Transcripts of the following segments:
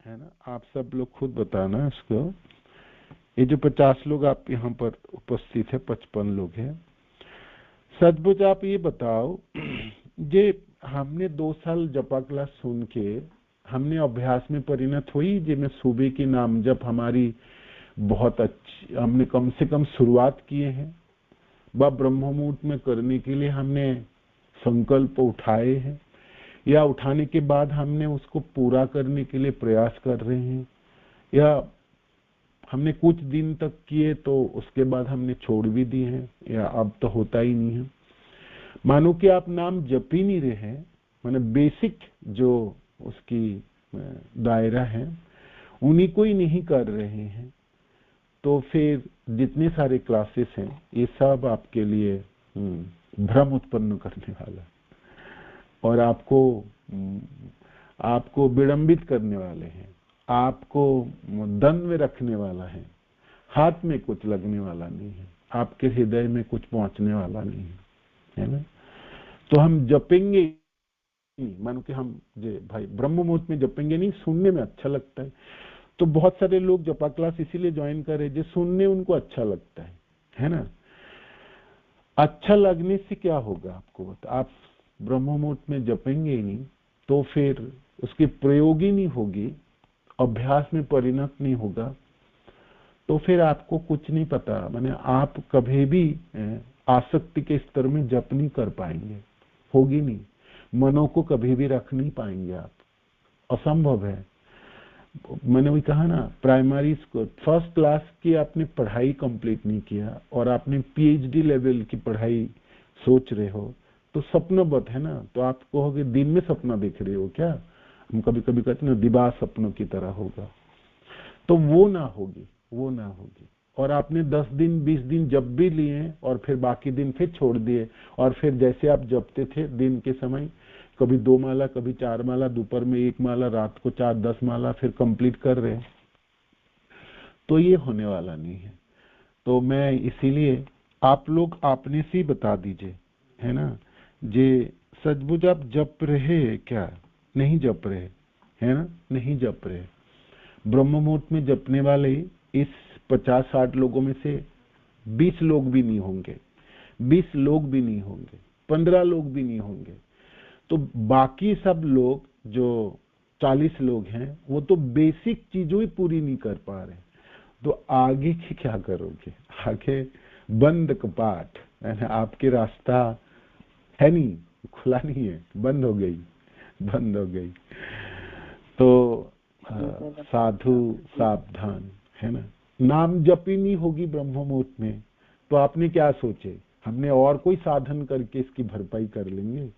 है ना, आप सब लोग खुद बताना इसको। ये जो 50 लोग आप यहाँ पर उपस्थित है, 55 लोग हैं, सचमुच आप ये बताओ, जे हमने 2 साल जपा क्लास सुन के हमने अभ्यास में परिणत हुई, जिसमें सुबह की नाम जप हमारी बहुत अच्छी, हमने कम से कम शुरुआत किए हैं, व ब्रह्म मुहूर्त में करने के लिए हमने संकल्प उठाए हैं, या उठाने के बाद हमने उसको पूरा करने के लिए प्रयास कर रहे हैं, या हमने कुछ दिन तक किए तो उसके बाद हमने छोड़ भी दिए हैं, या अब तो होता ही नहीं है। मानो कि आप नाम जप ही नहीं रहे हैं, माने बेसिक जो उसकी दायरा है उन्हीं को ही नहीं कर रहे हैं, तो फिर जितने सारे क्लासेस हैं ये सब आपके लिए भ्रम उत्पन्न करने वाला और आपको विडंबित करने वाले हैं, आपको द्वंद में रखने वाला है, हाथ में कुछ लगने वाला नहीं है, आपके हृदय में कुछ पहुंचने वाला नहीं है ना। तो हम जपेंगे, मानो कि हम भाई ब्रह्म मुहूर्त में जपेंगे नहीं, सुनने में अच्छा लगता है, तो बहुत सारे लोग जपा क्लास इसीलिए ज्वाइन कर रहे, जो सुनने उनको अच्छा लगता है ना। अच्छा लगने से क्या होगा आपको बता, आप ब्रह्म मुहूर्त में जपेंगे ही नहीं तो फिर उसकी प्रयोग ही नहीं होगी, अभ्यास में परिणत नहीं होगा, तो फिर आपको कुछ नहीं पता, माने आप कभी भी आसक्ति के स्तर में जप नहीं कर पाएंगे, होगी नहीं, मनों को कभी भी रख नहीं पाएंगे आप, असंभव है। मैंने वही कहा ना, प्राइमरी स्कूल फर्स्ट क्लास की आपने पढ़ाई कंप्लीट नहीं किया और आपने पीएचडी लेवल की पढ़ाई सोच रहे हो, तो सपनोबत है ना, तो आप कहोगे दिन में सपना देख रहे हो क्या, हम कभी कभी कहते हैं ना दिबा सपनों की तरह होगा, तो वो ना होगी। और आपने 10 दिन 20 दिन जप भी लिए और फिर बाकी दिन फिर छोड़ दिए, और फिर जैसे आप जपते थे दिन के समय, कभी 2 माला, कभी 4 माला, दोपहर में 1 माला, रात को 4-10 माला फिर कंप्लीट कर रहे हैं, तो ये होने वाला नहीं है। तो मैं इसीलिए आप लोग आपने से बता दीजिए, है ना, जे सचमुच आप जप रहे क्या, नहीं जप रहे, है ना, नहीं जप रहे। ब्रह्म मुहूर्त में जपने वाले इस 50-60 लोगों में से 20 लोग भी नहीं होंगे, 20 लोग भी नहीं होंगे, 15 लोग भी नहीं होंगे, तो बाकी सब लोग जो 40 लोग हैं वो तो बेसिक चीजों ही पूरी नहीं कर पा रहे, तो आगे की क्या करोगे, आगे बंद कपाट है ना, आपके रास्ता है नहीं, खुला नहीं है, बंद हो गई। तो साधु सावधान, है ना, नाम जप ही नहीं होगी ब्रह्म मुहूर्त में, तो आपने क्या सोचे, हमने और कोई साधन करके इसकी भरपाई कर लेंगे,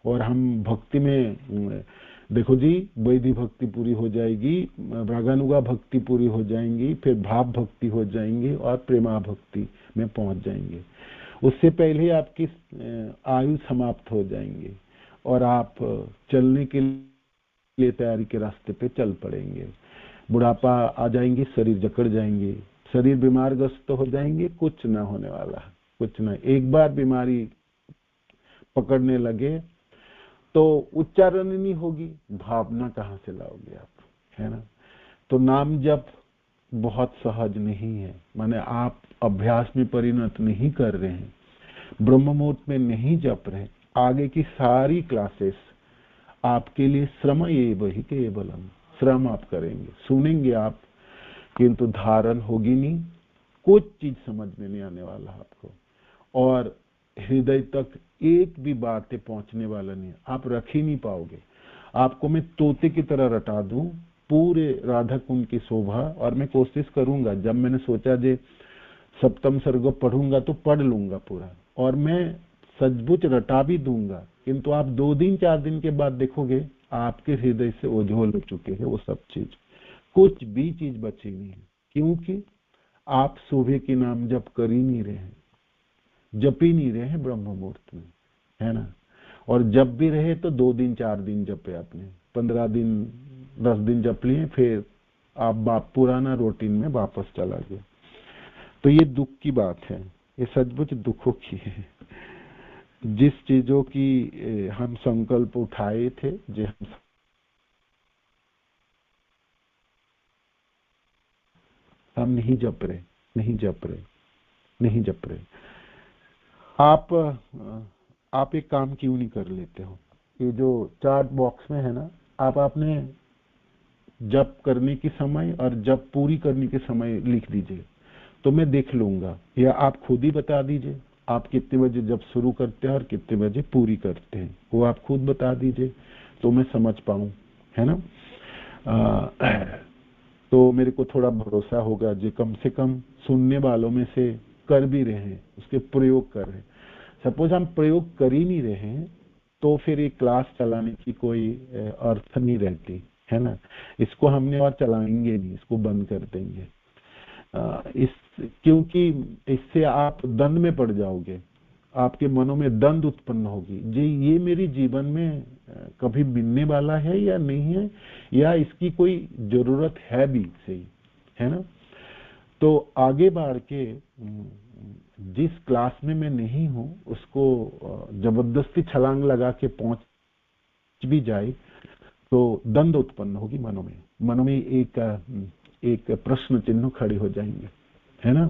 और हम भक्ति में देखो जी, वैदिक भक्ति पूरी हो जाएगी, रागानुगा भक्ति पूरी हो जाएंगी, फिर भाव भक्ति हो जाएंगी और प्रेमा भक्ति में पहुंच जाएंगे, उससे पहले आपकी आयु समाप्त हो जाएंगी और आप चलने के लिए तैयारी के रास्ते पे चल पड़ेंगे, बुढ़ापा आ जाएंगे, शरीर जकड़ जाएंगे, शरीर बीमारग्रस्त हो जाएंगे, कुछ ना होने वाला, कुछ ना। एक बार बीमारी पकड़ने लगे तो उच्चारण नहीं होगी, भावना कहाँ से लाओगे आप, है ना। तो नाम जप बहुत सहज नहीं है, माने आप अभ्यास में परिणत नहीं कर रहे हैं, ब्रह्म मुहूर्त में नहीं जप रहे, आगे की सारी क्लासेस आपके लिए श्रम ये वही केवलम, श्रम आप करेंगे, सुनेंगे आप, किंतु धारण होगी नहीं, कुछ चीज समझ में नहीं आने वाला आपको, और हृदय तक एक भी बातें पहुंचने वाला नहीं, आप रख ही नहीं पाओगे। आपको मैं तोते की तरह रटा दूं पूरे राधा कुंड की शोभा, और मैं कोशिश करूंगा, जब मैंने सोचा जे सप्तम सर्ग पढ़ूंगा तो पढ़ लूंगा पूरा, और मैं सचमुच रटा भी दूंगा, किंतु आप 2 दिन 4 दिन के बाद देखोगे आपके हृदय से ओझल हो चुके हैं वो सब चीज, कुछ भी चीज बची नहीं है, क्योंकि आप सुबह की नाम जप कर ही नहीं रहे हैं, जप ही नहीं रहे हैं ब्रह्म मुहूर्त में, है ना। और जब भी रहे तो 2 दिन 4 दिन जपे आपने, 15 दिन 10 दिन जप लिए, फिर आप पुराना रूटीन में वापस चला गया, तो ये दुख की बात है, ये सचमुच दुखों की है। जिस चीजों की हम संकल्प उठाए थे, जो हम हम नहीं जप रहे, नहीं जप रहे, नहीं जप रहे। आप एक काम क्यों नहीं कर लेते हो? ये जो चार्ट बॉक्स में है ना, आप आपने जप करने की समय और जप पूरी करने के समय लिख दीजिए, तो मैं देख लूंगा। या आप खुद ही बता दीजिए आप कितने बजे जब शुरू करते हैं और कितने बजे पूरी करते हैं, वो आप खुद बता दीजिए तो मैं समझ पाऊं, है ना। तो मेरे को थोड़ा भरोसा होगा जो कम से कम सुनने वालों में से कर भी रहे हैं, उसके प्रयोग कर रहे हैं। सपोज हम प्रयोग कर ही नहीं रहे हैं तो फिर एक क्लास चलाने की कोई अर्थ नहीं रहती, है ना। इसको हमने और चलाएंगे नहीं, इसको बंद कर देंगे। क्योंकि इससे आप दंड में पड़ जाओगे, आपके मनों में दंड उत्पन्न होगी जी, ये मेरी जीवन में कभी मिलने वाला है या नहीं है, या इसकी कोई जरूरत है भी सही, है ना। तो आगे बढ़ के जिस क्लास में मैं नहीं हूं उसको जबरदस्ती छलांग लगा के पहुंच भी जाए तो दंड उत्पन्न होगी मनों में, मनों में एक प्रश्न चिन्ह खड़े हो जाएंगे, है ना।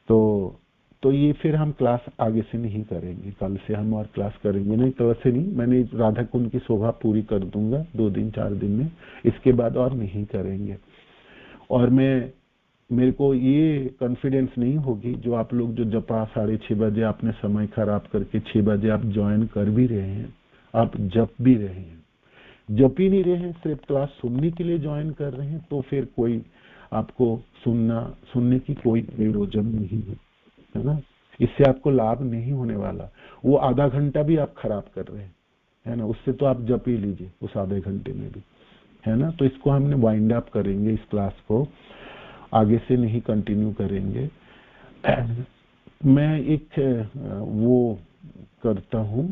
तो ये फिर हम क्लास आगे से नहीं करेंगे, कल से हम और क्लास करेंगे नहीं, तो वैसे नहीं, मैंने राधा कुंड की शोभा पूरी कर दूंगा 2 दिन 4 दिन में, इसके बाद और नहीं करेंगे। और मेरे को ये कॉन्फिडेंस नहीं होगी जो आप लोग जो जपा 6:30 बजे आपने समय खराब करके 6 बजे आप ज्वाइन कर भी रहे हैं, आप जप भी रहे हैं, जप ही नहीं रहे हैं, सिर्फ क्लास सुनने के लिए ज्वाइन कर रहे हैं, तो फिर कोई आपको सुनने की कोई प्रयोजन नहीं है ना। इससे आपको लाभ नहीं होने वाला। वो आधा घंटा भी आप खराब कर रहे हैं, है ना, उससे तो आप जप ही लीजिए उस आधे घंटे में भी, है ना। तो इसको हमने वाइंड अप करेंगे, इस क्लास को आगे से नहीं कंटिन्यू करेंगे। मैं एक वो करता हूं,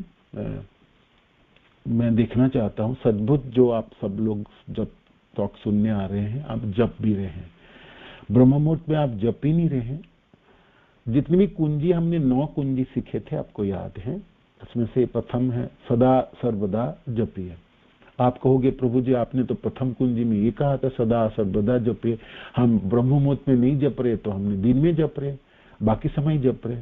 मैं देखना चाहता हूं सद्भुत जो आप सब लोग जब टॉक सुनने आ रहे हैं, आप जप भी रहे हैं, ब्रह्म मुहूर्त में आप जप ही नहीं रहे हैं। जितनी भी कुंजी हमने 9 कुंजी सीखे थे आपको याद है, उसमें से प्रथम है सदा सर्वदा जपिए। आप कहोगे प्रभु जी आपने तो प्रथम कुंजी में ये कहा था सदा सर्वदा जपिए, हम ब्रह्म मुहूर्त में नहीं जप रहे तो हमने दिन में जप रहे, बाकी समय जप रहे।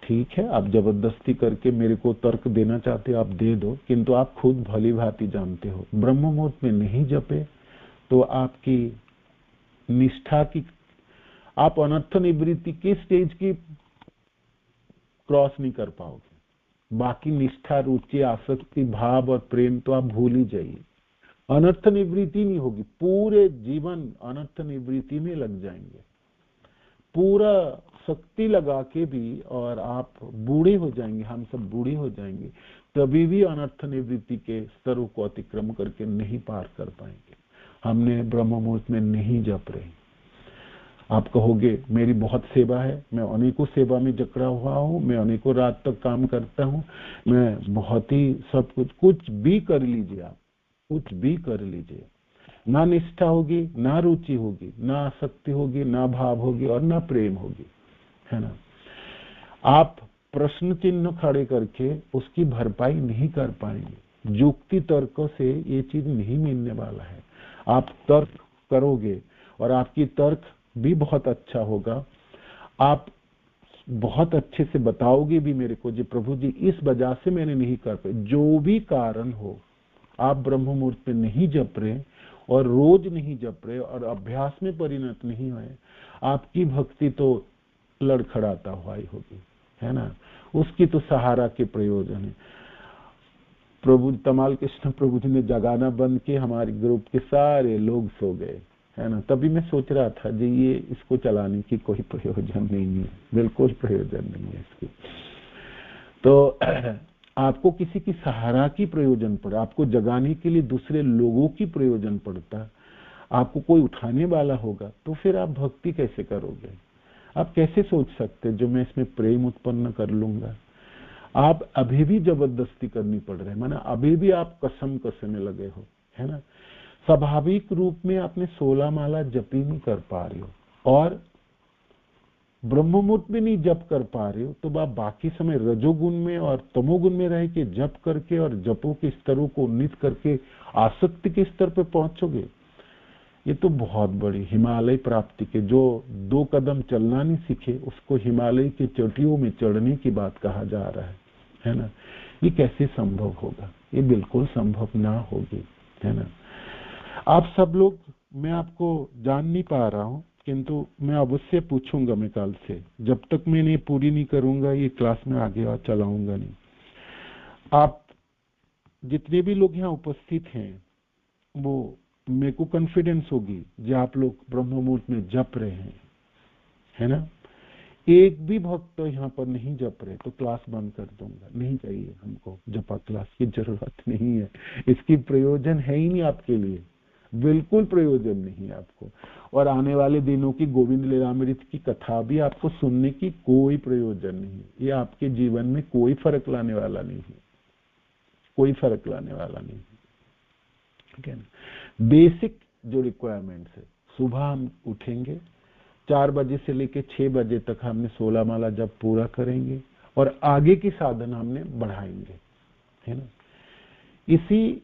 ठीक है, आप जबरदस्ती करके मेरे को तर्क देना चाहते हो आप दे दो, किंतु आप खुद भली भांति जानते हो ब्रह्म मुहूर्त में नहीं जपे तो आपकी निष्ठा की, आप अनर्थ निवृत्ति की स्टेज की क्रॉस नहीं कर पाओगे। बाकी निष्ठा, रुचि, आसक्ति, भाव और प्रेम तो आप भूल ही जाइए, अनर्थ निवृत्ति नहीं होगी, पूरे जीवन अनर्थ निवृत्ति में लग जाएंगे, पूरा शक्ति लगा के भी, और आप बूढ़े हो जाएंगे, हम सब बूढ़े हो जाएंगे, तभी भी अनर्थ निवृत्ति के स्तरों को अतिक्रम करके नहीं पार कर पाएंगे। हमने ब्रह्म मुहूर्त में नहीं जप रहे। आप कहोगे मेरी बहुत सेवा है, मैं अनेकों सेवा में जकड़ा हुआ हूं, मैं अनेकों रात तक काम करता हूं, मैं बहुत ही सब कुछ भी कर लीजिए, आप कुछ भी कर लीजिए, ना निष्ठा होगी, ना रुचि होगी, ना आसक्ति होगी, ना भाव होगी और ना प्रेम होगी, है ना। आप प्रश्न चिन्ह खड़े करके उसकी भरपाई नहीं कर पाएंगे। युक्ति तर्क से ये चीज नहीं मिलने वाला है। आप तर्क करोगे और आपकी तर्क भी बहुत अच्छा होगा, आप बहुत अच्छे से बताओगे भी मेरे को जी प्रभु जी इस वजह से मैंने नहीं कर पाई, जो भी कारण हो, आप ब्रह्म मुहूर्त में नहीं जप रहे और रोज नहीं जप रहे और अभ्यास में परिणत नहीं हुए, आपकी भक्ति तो लड़खड़ाता हुआ ही होगी, है ना। उसकी तो सहारा के प्रयोजन है। प्रभु तमाल कृष्ण प्रभु जी ने जगाना बंद किए, हमारे ग्रुप के सारे लोग सो गए, है ना। तभी मैं सोच रहा था जी ये इसको चलाने की कोई प्रयोजन नहीं है, बिल्कुल प्रयोजन नहीं है इसकी। तो आपको किसी की सहारा की प्रयोजन पड़ा, आपको जगाने के लिए दूसरे लोगों की प्रयोजन पड़ता, आपको कोई उठाने वाला होगा, तो फिर आप भक्ति कैसे करोगे? आप कैसे सोच सकते जो मैं इसमें प्रेम उत्पन्न कर लूंगा? आप अभी भी जबरदस्ती करनी पड़ रही है, माना अभी भी आप कसम कसमे लगे हो, है ना। स्वाभाविक रूप में आपने 16 माला जप ही नहीं कर पा रहे हो और ब्रह्म मुहूर्त में नहीं जप कर पा रहे हो, तो आप बाकी समय रजोगुण में और तमोगुण में रह के जप करके और जपों के स्तरों को उन्नीत करके आसक्ति के स्तर पर पहुंचोगे। ये तो बहुत बड़ी हिमालय प्राप्ति के, जो 2 कदम चलना नहीं सीखे उसको हिमालय की चोटियों में चढ़ने की बात कहा जा रहा है ना। ये कैसे संभव होगा? ये बिल्कुल संभव ना होगी, है ना। आप सब लोग, मैं आपको जान नहीं पा रहा हूं, किंतु मैं अवश्य पूछूंगा मैं कल से, जब तक मैंने पूरी नहीं करूंगा ये क्लास में आगे और चलाऊंगा नहीं। आप जितने भी लोग यहाँ उपस्थित हैं, वो मेरे को कॉन्फिडेंस होगी जो आप लोग ब्रह्म मुहूर्त में जप रहे हैं, है ना। एक भी भक्त तो यहाँ पर नहीं जप रहे तो क्लास बंद कर दूंगा, नहीं चाहिए हमको जपा क्लास की जरूरत नहीं है, इसकी प्रयोजन है ही नहीं आपके लिए, बिल्कुल प्रयोजन नहीं है आपको। और आने वाले दिनों की गोविंद लीलामृत की कथा भी आपको सुनने की कोई प्रयोजन नहीं है, ये आपके जीवन में कोई फर्क लाने वाला नहीं है, कोई फर्क लाने वाला नहीं है, ठीक है ना। बेसिक जो रिक्वायरमेंट्स है, सुबह हम उठेंगे 4 बजे से लेकर 6 बजे तक हमने 16 माला जब पूरा करेंगे और आगे की साधना हमने बढ़ाएंगे, है ना। इसी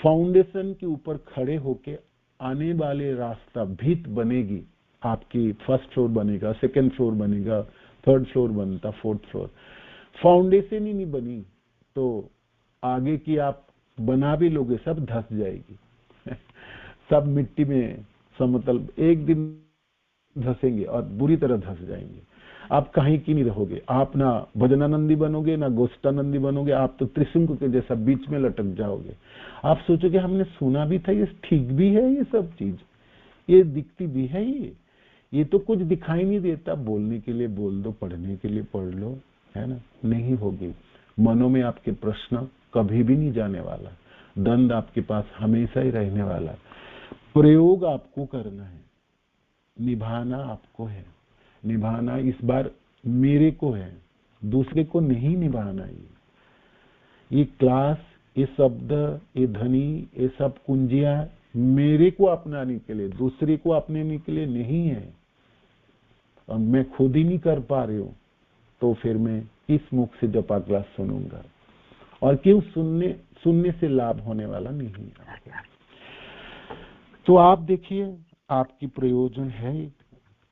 फाउंडेशन के ऊपर खड़े होके आने वाले रास्ता भीत बनेगी आपकी। फर्स्ट फ्लोर बनेगा, सेकंड फ्लोर बनेगा, थर्ड फ्लोर बनता, फोर्थ फ्लोर। फाउंडेशन ही नहीं बनी तो आगे की आप बना भी लोगे सब धस जाएगी सब मिट्टी में समतल एक दिन धसेंगे और बुरी तरह धस जाएंगे, आप कहीं की नहीं रहोगे। आप ना भजनानंदी बनोगे ना गोष्ठानंदी बनोगे, आप तो त्रिशंकु के जैसा बीच में लटक जाओगे। आप सोचोगे हमने सुना भी था, ये ठीक भी है, ये सब चीज ये दिखती भी है, ये तो कुछ दिखाई नहीं देता। बोलने के लिए बोल दो, पढ़ने के लिए पढ़ लो, है ना। नहीं होगी। मनों में आपके प्रश्न कभी भी नहीं जाने वाला, दंड आपके पास हमेशा ही रहने वाला। प्रयोग आपको करना है, निभाना आपको है। निभाना इस बार मेरे को है, दूसरे को नहीं निभाना। ये क्लास, ये शब्द, ये ध्वनि, ये सब कुंजियां मेरे को अपनाने के लिए, दूसरे को अपनाने के लिए नहीं है। और मैं खुद ही नहीं कर पा रही हूँ तो फिर मैं किस मुख से जपा क्लास सुनूंगा? और क्यों सुनने से लाभ होने वाला नहीं है। तो आप देखिए आपकी प्रयोजन है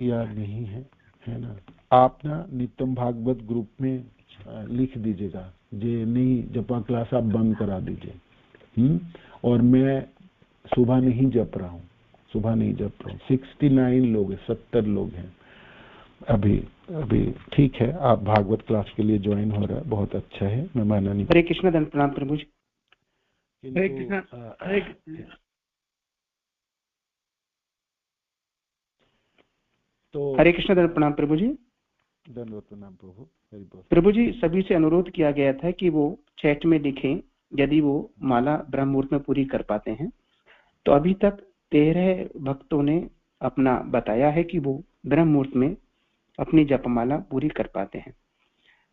या नहीं है, है ना। आप ना नित्यम भागवत ग्रुप में लिख दीजिएगा, जे नहीं जपा क्लास आप बंद करा दीजिए। और मैं सुबह नहीं जप रहा हूँ, सुबह नहीं जप रहा हूँ। 69 लोग हैं, 70 लोग हैं अभी ठीक है। आप भागवत क्लास के लिए ज्वाइन हो रहा है, बहुत अच्छा है, मैं माना नहीं। हरे कृष्ण, धन प्रणाम प्रभु जी। हरे कृष्ण। तो हरे कृष्ण, धन प्रणाम प्रभु जी। धन्यवाद प्रणाम प्रभु। प्रभु जी, सभी से अनुरोध किया गया था कि वो चैट में लिखें यदि वो माला ब्रह्म मुहूर्त में पूरी कर पाते हैं। तो अभी तक 13 भक्तों ने अपना बताया है कि वो ब्रह्म मुहूर्त में अपनी जपमाला पूरी कर पाते हैं।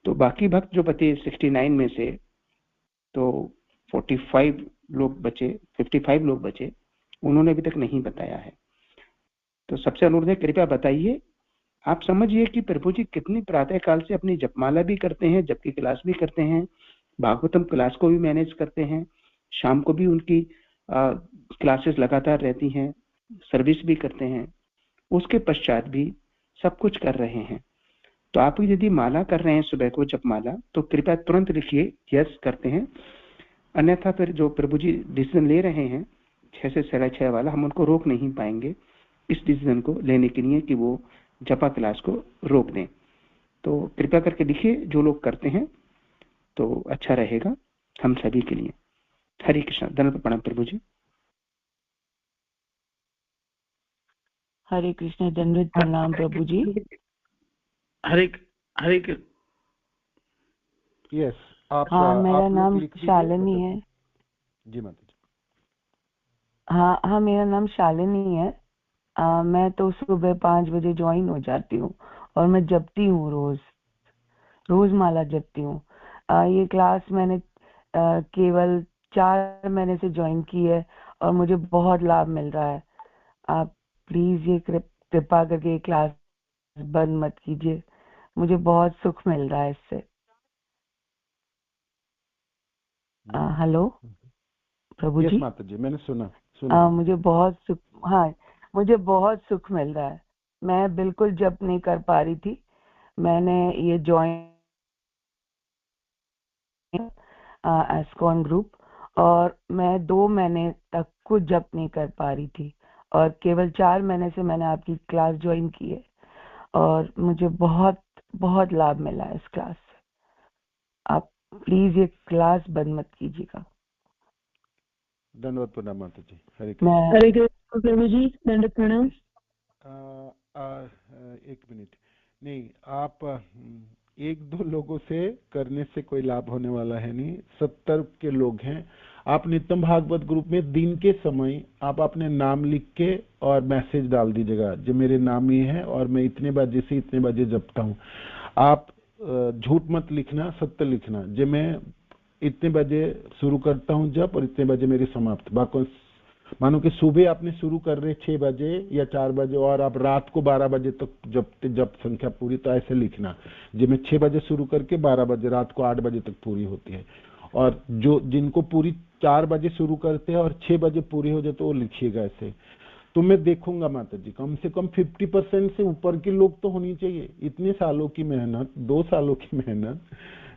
तो बाकी भक्त जो बचे 69 में से, तो 45 लोग बचे, 55 लोग बचे, उन्होंने अभी तक नहीं बताया है। तो सबसे अनुरोध है, कृपया बताइए। आप समझिए कि प्रभु जी कितनी प्रातः काल से अपनी जपमाला भी करते हैं, जबकि क्लास भी करते हैं, भागवतम क्लास को भी मैनेज करते हैं, शाम को भी उनकी क्लासेस लगातार रहती हैं, सर्विस भी करते हैं, उसके पश्चात भी सब कुछ कर रहे हैं। तो आप यदि माला कर रहे हैं सुबह को जपमाला, तो कृपया तुरंत लिखिए यस करते हैं। अन्यथा फिर जो प्रभु जी डिसीजन ले रहे हैं 6 से 6:30 वाला, हम उनको रोक नहीं पाएंगे इस डिसीजन को लेने के लिए कि वो जपा क्लास को रोक दें। तो कृपया करके लिखिए जो लोग करते हैं, तो अच्छा रहेगा हम सभी के लिए। हरे कृष्ण, धन्यवाद प्रणाम प्रभु जी। हरे कृष्ण, धन्यवाद प्रणाम प्रभु जी। हरे यस, आप हाँ, मेरा आप नाम लिख दीजिए। शालिनी है। जी माता जी। हाँ, मेरा नाम शालिनी है। मैं तो सुबह 5 बजे ज्वाइन हो जाती हूँ और मैं जपती हूँ, रोज माला जपती हूँ। ये क्लास मैंने केवल 4 महीने से ज्वाइन की है और मुझे बहुत लाभ मिल रहा है। आप प्लीज ये कृपा करके ये क्लास बंद मत कीजिए, मुझे बहुत सुख मिल रहा है इससे। हेलो प्रभु जी। माता जी, मैंने सुना। मुझे बहुत सुख, हाँ मुझे बहुत सुख मिल रहा है। मैं बिल्कुल जप नहीं कर पा रही थी। मैंने ये ज्वाइन एस्कॉन ग्रुप, और मैं 2 महीने तक कुछ जप नहीं कर पा रही थी, और केवल 4 महीने से मैंने आपकी क्लास ज्वाइन की है, और मुझे बहुत बहुत लाभ मिला है इस क्लास से। आप प्लीज ये क्लास बंद मत कीजिएगा। धन्यवाद प्रणाम माता जी। हरे हरे कृष्ण प्रभु जी, दंडवत प्रणाम। एक मिनट, नहीं, आप 1-2 लोगों से करने से कोई लाभ होने वाला है नहीं। 70 के लोग हैं। आप नित्यम भागवत ग्रुप में दिन के समय आप अपने नाम लिख के और मैसेज डाल दीजिएगा, जो मेरे नाम ये है और मैं इतने बजे से इतने बजे जपता हूँ। आप झूठ मत लिखना, सत्य लिखना, जो मैं इतने बजे शुरू करता हूँ जब और इतने बजे मेरी समाप्त। बाकी मानो कि सुबह आपने शुरू कर रहे 6 बजे या 4 बजे और आप रात को 12 बजे तक जब संख्या पूरी, तो ऐसे लिखना, जो मैं 6 बजे शुरू करके 12 बजे रात को 8 बजे तक पूरी होती है। और जो जिनको पूरी 4 बजे शुरू करते हैं और 6 बजे पूरी हो जाए तो वो लिखिएगा ऐसे। तो मैं देखूंगा माता जी, कम से कम 50% से ऊपर के लोग तो होनी चाहिए। इतने सालों की मेहनत, 2 सालों की मेहनत,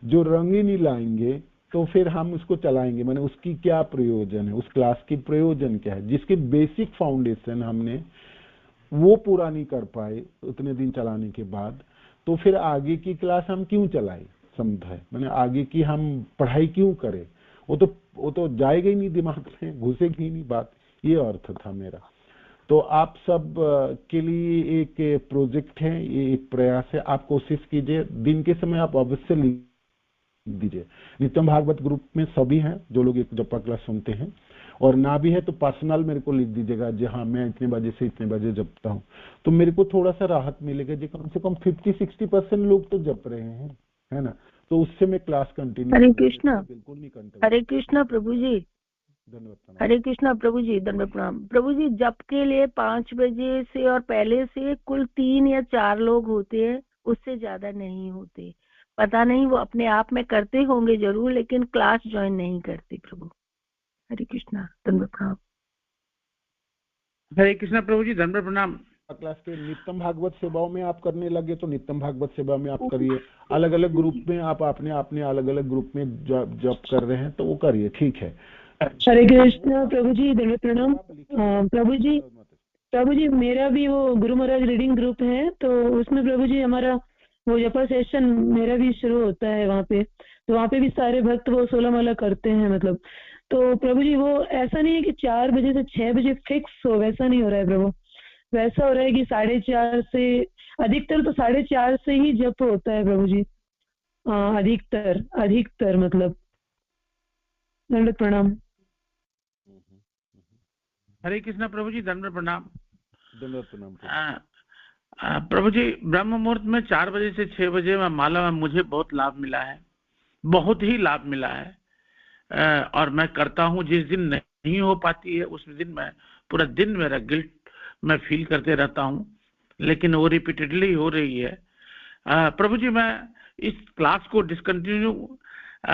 जो रंग ही नहीं लाएंगे तो फिर हम उसको चलाएंगे, मैंने उसकी क्या प्रयोजन है, उस क्लास की प्रयोजन क्या है, जिसके बेसिक फाउंडेशन हमने वो पूरा नहीं कर पाए उतने दिन चलाने के बाद, तो फिर आगे की क्लास हम क्यों चलाए, समझाए, मैंने आगे की हम पढ़ाई क्यों करें, वो तो जाएगा ही नहीं दिमाग में, घुसेगी ही नहीं बात। ये अर्थ था मेरा। तो आप सब के लिए एक प्रोजेक्ट है, ये एक प्रयास है। आप कोशिश कीजिए, दिन के समय आप अवश्य लिख दीजिए। नित्यम भागवत ग्रुप में सभी हैं जो लोग एक जपा क्लास सुनते हैं, और ना भी है तो पर्सनल मेरे को लिख दीजिएगा जी, हाँ मैं इतने बजे से इतने बजे जपता हूँ, तो मेरे को थोड़ा सा राहत मिलेगा जी। कम से कम 50-60% लोग तो जप रहे हैं, है ना, तो उससे मैं क्लास कंटिन्यू। हरे कृष्णा, बिल्कुल नहीं कंटिन्यू। हरे कृष्णा प्रभु जी, धन्यवाद। हरे कृष्णा प्रभु जी, दंडवत प्रणाम। प्रभु जी, जप के लिए 5 बजे से और पहले से कुल 3 या 4 लोग होते हैं, उससे ज्यादा नहीं होते। पता नहीं वो अपने आप में करते होंगे जरूर, लेकिन क्लास ज्वाइन नहीं करते। प्रभु हरे कृष्णा, दंडवत प्रणाम। हरे कृष्णा प्रभु जी, दंडवत प्रणाम। क्लास के नित्यम भागवत सेवाओं में आप करने लगे तो नित्यम भागवत सेवा में आप करिए। अलग अलग ग्रुप में आप अपने अलग अलग ग्रुप में जप कर रहे हैं तो वो करिए, ठीक है। हरे कृष्णा प्रभु जी, दंडवत प्रणाम। प्रभु जी मेरा भी वो गुरु महाराज रीडिंग ग्रुप है, तो उसमें प्रभु जी हमारा वो जपा सेशन मेरा भी शुरू होता है वहाँ पे, तो वहाँ पे भी सारे भक्त वो 16 माला करते हैं मतलब। तो प्रभु जी वो ऐसा नहीं है कि 4 बजे से 6 बजे फिक्स हो, वैसा नहीं हो रहा है प्रभु। वैसा हो रहा है कि 4:30 से, अधिकतर तो 4:30 से ही जप होता है प्रभु जी। अधिकतर मतलब। दंडवत प्रणाम। हरे कृष्णा प्रभु जी, दंडवत प्रणाम। धन्यवाद प्रणाम। प्रभु जी, ब्रह्म मुहूर्त में 4 बजे से 6 बजे में माला में मुझे बहुत लाभ मिला है, बहुत ही लाभ मिला है। और मैं करता हूँ। जिस दिन नहीं हो पाती है उस दिन मैं पूरा दिन मेरा गिल्ट मैं फील करते रहता हूँ, लेकिन वो रिपीटेडली हो रही है। प्रभु जी, मैं इस क्लास को डिसकंटिन्यू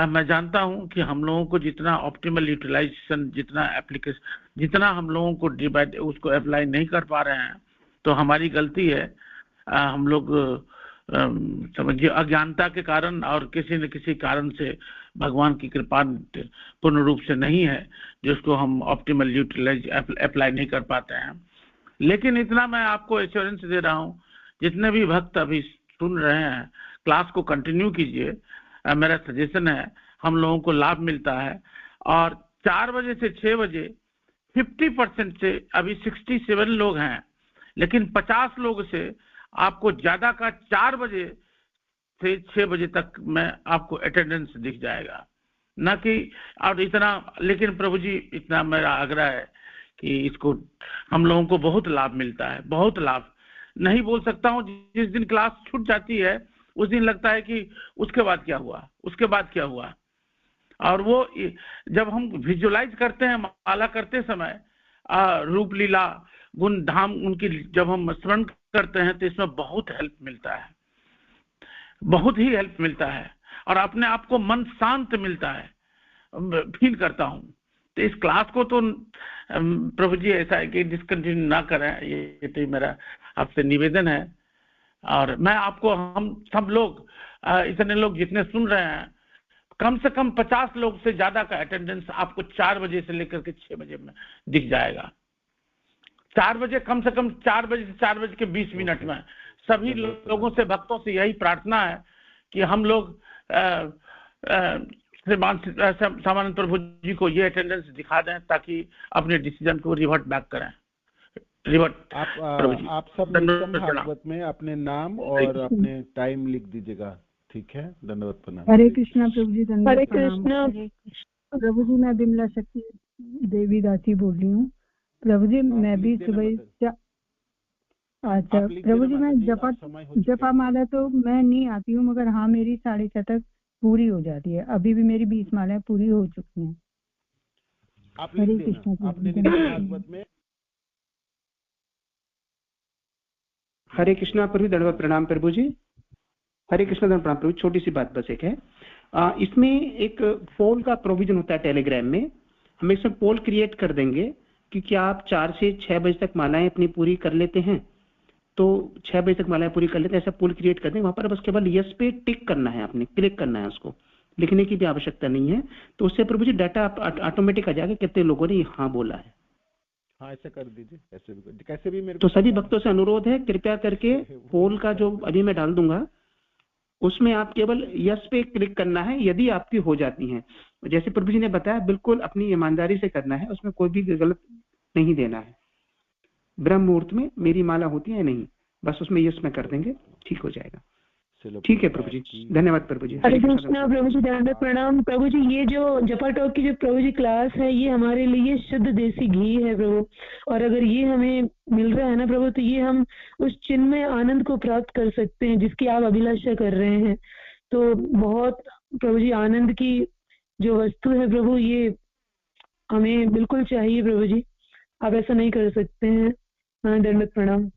मैं जानता हूं कि हम लोगों को जितना ऑप्टिमल यूटिलाइजेशन, जितना एप्लीकेशन, जितना हम लोगों को डिवाइड उसको अप्लाई नहीं कर पा रहे हैं, तो हमारी गलती है। हम लोग समझिए अज्ञानता के कारण और किसी न किसी कारण से भगवान की कृपा पूर्ण रूप से नहीं है, जिसको हम ऑप्टिमल यूटिलाइज अप्लाई नहीं कर पाते हैं। लेकिन इतना मैं आपको एश्योरेंस दे रहा हूं, जितने भी भक्त अभी सुन रहे हैं, क्लास को कंटिन्यू कीजिए। मेरा सजेशन है, हम लोगों को लाभ मिलता है। और 4 बजे से 6 बजे 50% से अभी 67 लोग हैं, लेकिन 50 लोग से आपको ज्यादा का 4 बजे से 6 बजे तक में आपको अटेंडेंस दिख जाएगा, ना कि और इतना। लेकिन प्रभु जी, इतना मेरा आग्रह है कि इसको हम लोगों को बहुत लाभ मिलता है, बहुत लाभ नहीं बोल सकता हूँ। जिस दिन क्लास छूट जाती है उस दिन लगता है कि उसके बाद क्या हुआ, उसके बाद क्या हुआ। और वो जब हम विजुअलाइज करते हैं माला करते समय, रूप लीला गुण धाम उनकी जब हम स्मरण करते हैं, तो इसमें बहुत हेल्प मिलता है, बहुत ही हेल्प मिलता है, और अपने आप को मन शांत मिलता है, फील करता हूं। तो इस क्लास को तो प्रभु जी ऐसा है कि डिसकंटिन्यू ना करें, ये तो मेरा आपसे निवेदन है। और मैं आपको, हम सब लोग इतने लोग जितने सुन रहे हैं, कम से कम 50 लोग से ज्यादा का अटेंडेंस आपको 4 बजे से लेकर के 6 बजे में दिख जाएगा। 4 बजे, कम से कम 4 बजे से 4 बजे के 20 मिनट में सभी लोगों से, भक्तों से यही प्रार्थना है कि हम लोग सामान्य प्रभु जी को ये अटेंडेंस दिखा दें ताकि अपने डिसीजन को रिवर्ट बैक करें। आप सब नित्यम भागवत में अपने नाम और अपने टाइम लिख दीजिएगा, ठीक है? धन्यवाद, प्रणाम। हरे कृष्णा प्रभु जी, धन्यवाद। हरे कृष्णा प्रभु जी, मैं बिमला शक्ति देवी दासी बोल रही हूँ। प्रभु जी, मैं भी सुबह, अच्छा प्रभु जी, मैं जपा माला तो मैं नहीं आती हूँ, मगर हाँ मेरी 6:30 तक पूरी हो जाती है। अभी भी मेरी 20 मालाएं पूरी हो चुकी हैं। हरे कृष्णा भागवत में। हरे कृष्णा प्रभु, धन्यवाद, प्रणाम प्रभु जी। हरे कृष्णा, धन्यवाद, प्रणाम प्रभु। छोटी सी बात बस एक है, इसमें एक पोल का प्रोविजन होता है टेलीग्राम में। हम इसमें पोल क्रिएट कर देंगे कि क्या आप 4 से 6 बजे तक मालाएं अपनी पूरी कर लेते हैं, तो 6 बजे तक मालाएं पूरी कर लेते हैं, ऐसा पोल क्रिएट कर देंगे। वहां पर बस केवल यस पे टिक करना है, आपने क्लिक करना है, उसको लिखने की भी आवश्यकता नहीं है। तो उससे प्रभु जी डाटा ऑटोमेटिक आ जाएगा कितने लोगों ने हाँ बोला है। हाँ, ऐसा कर दीजिए, कैसे भी मेरे तो सभी भक्तों से अनुरोध है, कृपया करके पोल का जो अभी मैं डाल दूंगा उसमें आप केवल यस पे क्लिक करना है यदि आपकी हो जाती हैं। जैसे प्रभु जी ने बताया, बिल्कुल अपनी ईमानदारी से करना है, उसमें कोई भी गलत नहीं देना है। ब्रह्म मुहूर्त में मेरी माला होती है नहीं, बस उसमें यस में कर देंगे, ठीक हो जाएगा। ठीक है प्रभु जी, धन्यवाद प्रभु जी। हरे कृष्णा प्रभु जी, धन्यवाद, प्रणाम प्रभु जी। ये जो जपा टॉक की जो प्रभु जी क्लास है, ये हमारे लिए शुद्ध देसी घी है प्रभु, और अगर ये हमें मिल रहा है ना प्रभु, तो ये हम उस चिन्मय आनंद को प्राप्त कर सकते हैं जिसकी आप अभिलाषा कर रहे हैं। तो बहुत प्रभु जी आनंद की जो वस्तु है प्रभु, ये हमें बिल्कुल चाहिए प्रभु जी, आप ऐसा नहीं कर सकते हैं। हाँ, धन्यवाद, प्रणाम।